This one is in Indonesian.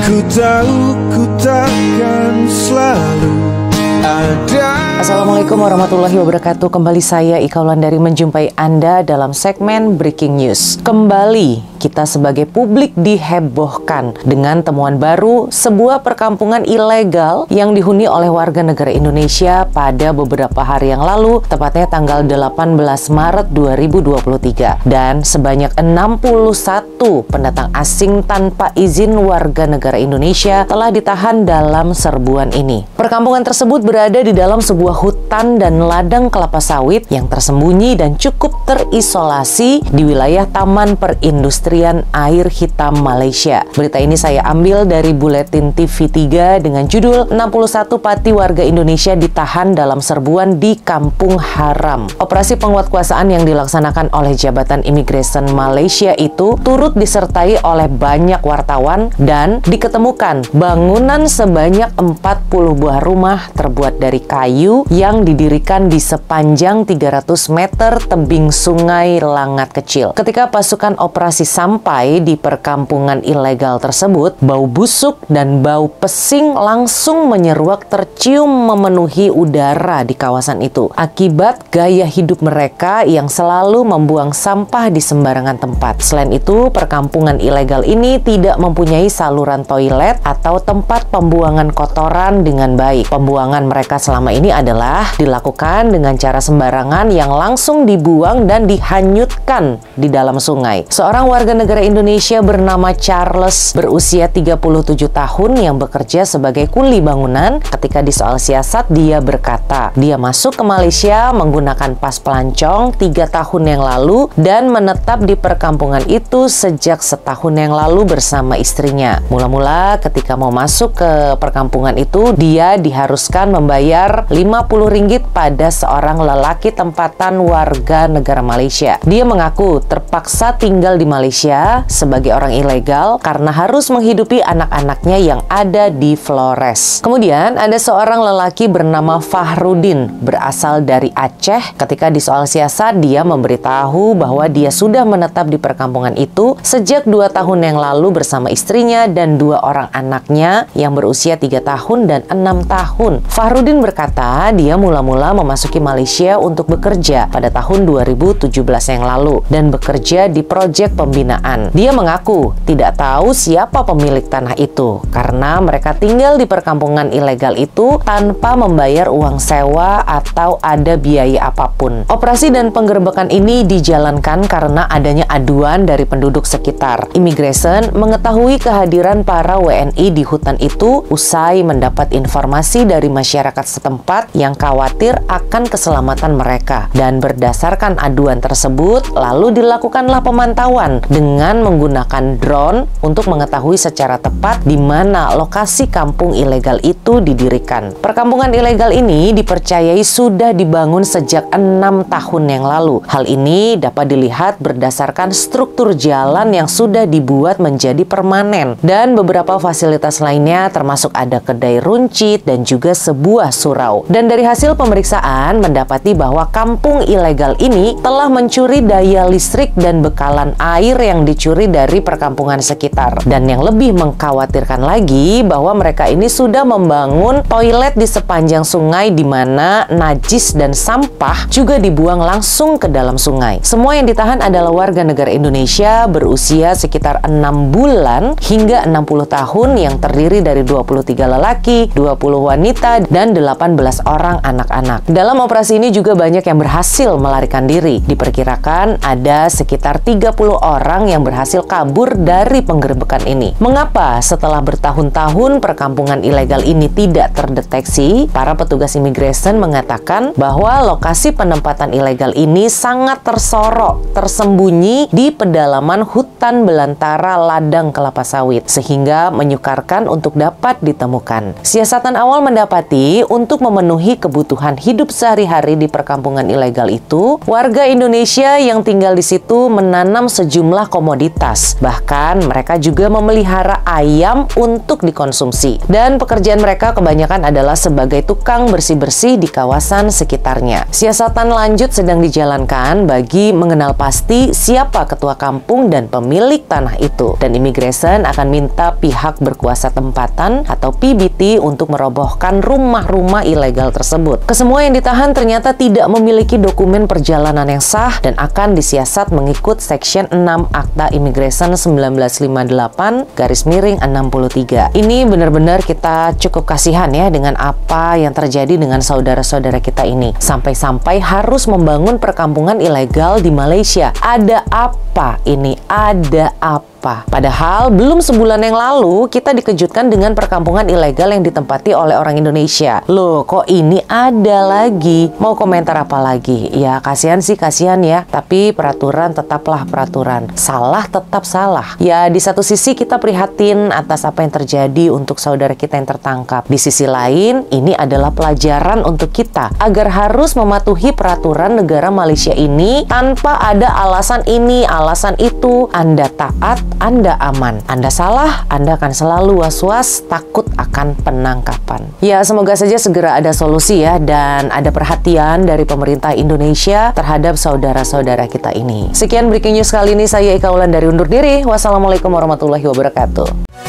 Ku tahu ku takkan selalu ada. Assalamualaikum warahmatullahi wabarakatuh. Kembali saya Ika Wulandari menjumpai Anda dalam segmen Breaking News. Kembali kita sebagai publik dihebohkan dengan temuan baru sebuah perkampungan ilegal yang dihuni oleh warga negara Indonesia pada beberapa hari yang lalu, tepatnya tanggal 18 Maret 2023. Dan sebanyak 61 pendatang asing tanpa izin warga negara Indonesia telah ditahan dalam serbuan ini. Perkampungan tersebut berada di dalam sebuah hutan dan ladang kelapa sawit yang tersembunyi dan cukup terisolasi di wilayah Taman Perindustrian Air Hitam Malaysia. Berita ini saya ambil dari Buletin TV3 dengan judul 61 Pati Warga Indonesia Ditahan Dalam Serbuan di Kampung Haram. Operasi penguatkuasaan yang dilaksanakan oleh Jabatan Imigresen Malaysia itu turut disertai oleh banyak wartawan dan diketemukan bangunan sebanyak 40 buah rumah terbuat dari kayu yang didirikan di sepanjang 300 meter tebing sungai Langat Kecil. Ketika pasukan operasi sampai di perkampungan ilegal tersebut, bau busuk dan bau pesing langsung menyeruak tercium memenuhi udara di kawasan itu. Akibat gaya hidup mereka yang selalu membuang sampah di sembarangan tempat. Selain itu, perkampungan ilegal ini tidak mempunyai saluran toilet atau tempat pembuangan kotoran dengan baik. Pembuangan mereka selama ini adalah dilakukan dengan cara sembarangan yang langsung dibuang dan dihanyutkan di dalam sungai. Seorang warga negara Indonesia bernama Charles berusia 37 tahun yang bekerja sebagai kuli bangunan. Ketika disoal siasat, dia berkata, dia masuk ke Malaysia menggunakan pas pelancong 3 tahun yang lalu dan menetap di perkampungan itu sejak setahun yang lalu bersama istrinya. Mula-mula ketika mau masuk ke perkampungan itu, dia diharuskan membayar RM50 pada seorang lelaki tempatan warga negara Malaysia. Dia mengaku terpaksa tinggal di Malaysia sebagai orang ilegal karena harus menghidupi anak-anaknya yang ada di Flores. Kemudian ada seorang lelaki bernama Fahrudin berasal dari Aceh. Ketika disoal siasat, dia memberitahu bahwa dia sudah menetap di perkampungan itu sejak 2 tahun yang lalu bersama istrinya dan 2 orang anaknya yang berusia 3 tahun dan 6 tahun. Fahrudin berkata dia mula-mula memasuki Malaysia untuk bekerja pada tahun 2017 yang lalu dan bekerja di proyek pembinaan. Dia mengaku tidak tahu siapa pemilik tanah itu karena mereka tinggal di perkampungan ilegal itu tanpa membayar uang sewa atau ada biaya apapun. Operasi dan penggerebekan ini dijalankan karena adanya aduan dari penduduk sekitar. Imigresen mengetahui kehadiran para WNI di hutan itu usai mendapat informasi dari masyarakat setempat yang khawatir akan keselamatan mereka. Dan berdasarkan aduan tersebut, lalu dilakukanlah pemantauan dengan menggunakan drone untuk mengetahui secara tepat di mana lokasi kampung ilegal itu didirikan. Perkampungan ilegal ini dipercayai sudah dibangun sejak 6 tahun yang lalu. Hal ini dapat dilihat berdasarkan struktur jalan yang sudah dibuat menjadi permanen dan beberapa fasilitas lainnya termasuk ada kedai runcit dan juga sebuah surau. Dan dari hasil pemeriksaan mendapati bahwa kampung ilegal ini telah mencuri daya listrik dan bekalan air yang dicuri dari perkampungan sekitar. Dan yang lebih mengkhawatirkan lagi bahwa mereka ini sudah membangun toilet di sepanjang sungai di mana najis dan sampah juga dibuang langsung ke dalam sungai. Semua yang ditahan adalah warga negara Indonesia berusia sekitar 6 bulan hingga 60 tahun yang terdiri dari 23 lelaki, 20 wanita, dan 18 orang anak-anak. Dalam operasi ini juga banyak yang berhasil melarikan diri. Diperkirakan ada sekitar 30 orang yang berhasil kabur dari penggerebekan ini. Mengapa setelah bertahun-tahun perkampungan ilegal ini tidak terdeteksi? Para petugas imigresen mengatakan bahwa lokasi penempatan ilegal ini sangat tersorok, tersembunyi di pedalaman hutan belantara ladang kelapa sawit, sehingga menyukarkan untuk dapat ditemukan. Siasatan awal mendapati untuk memenuhi memenuhi kebutuhan hidup sehari-hari di perkampungan ilegal itu, warga Indonesia yang tinggal di situ menanam sejumlah komoditas. Bahkan mereka juga memelihara ayam untuk dikonsumsi. Dan pekerjaan mereka kebanyakan adalah sebagai tukang bersih-bersih di kawasan sekitarnya. Siasatan lanjut sedang dijalankan bagi mengenal pasti siapa ketua kampung dan pemilik tanah itu. Dan Immigration akan minta pihak berkuasa tempatan atau PBT untuk merobohkan rumah-rumah ilegal tersebut. Kesemua yang ditahan ternyata tidak memiliki dokumen perjalanan yang sah dan akan disiasat mengikut Section 6 Akta Immigration 1958/63. Ini benar-benar kita cukup kasihan ya dengan apa yang terjadi dengan saudara-saudara kita ini. Sampai-sampai harus membangun perkampungan ilegal di Malaysia. Ada apa ini? Ada apa? Padahal belum sebulan yang lalu kita dikejutkan dengan perkampungan ilegal yang ditempati oleh orang Indonesia. Loh, kok ini ada lagi? Mau komentar apa lagi? Ya kasihan sih, kasihan ya. Tapi peraturan tetaplah peraturan. Salah tetap salah. Ya di satu sisi kita prihatin atas apa yang terjadi untuk saudara kita yang tertangkap. Di sisi lain, ini adalah pelajaran untuk kita agar harus mematuhi peraturan negara Malaysia ini tanpa ada alasan ini, alasan itu. Anda taat, Anda aman. Anda salah, Anda akan selalu was-was, takut akan penangkapan. Ya, semoga saja segera ada solusi ya, dan ada perhatian dari pemerintah Indonesia terhadap saudara-saudara kita ini. Sekian breaking news kali ini, saya Ika Ulan dari undur diri. Wassalamualaikum warahmatullahi wabarakatuh.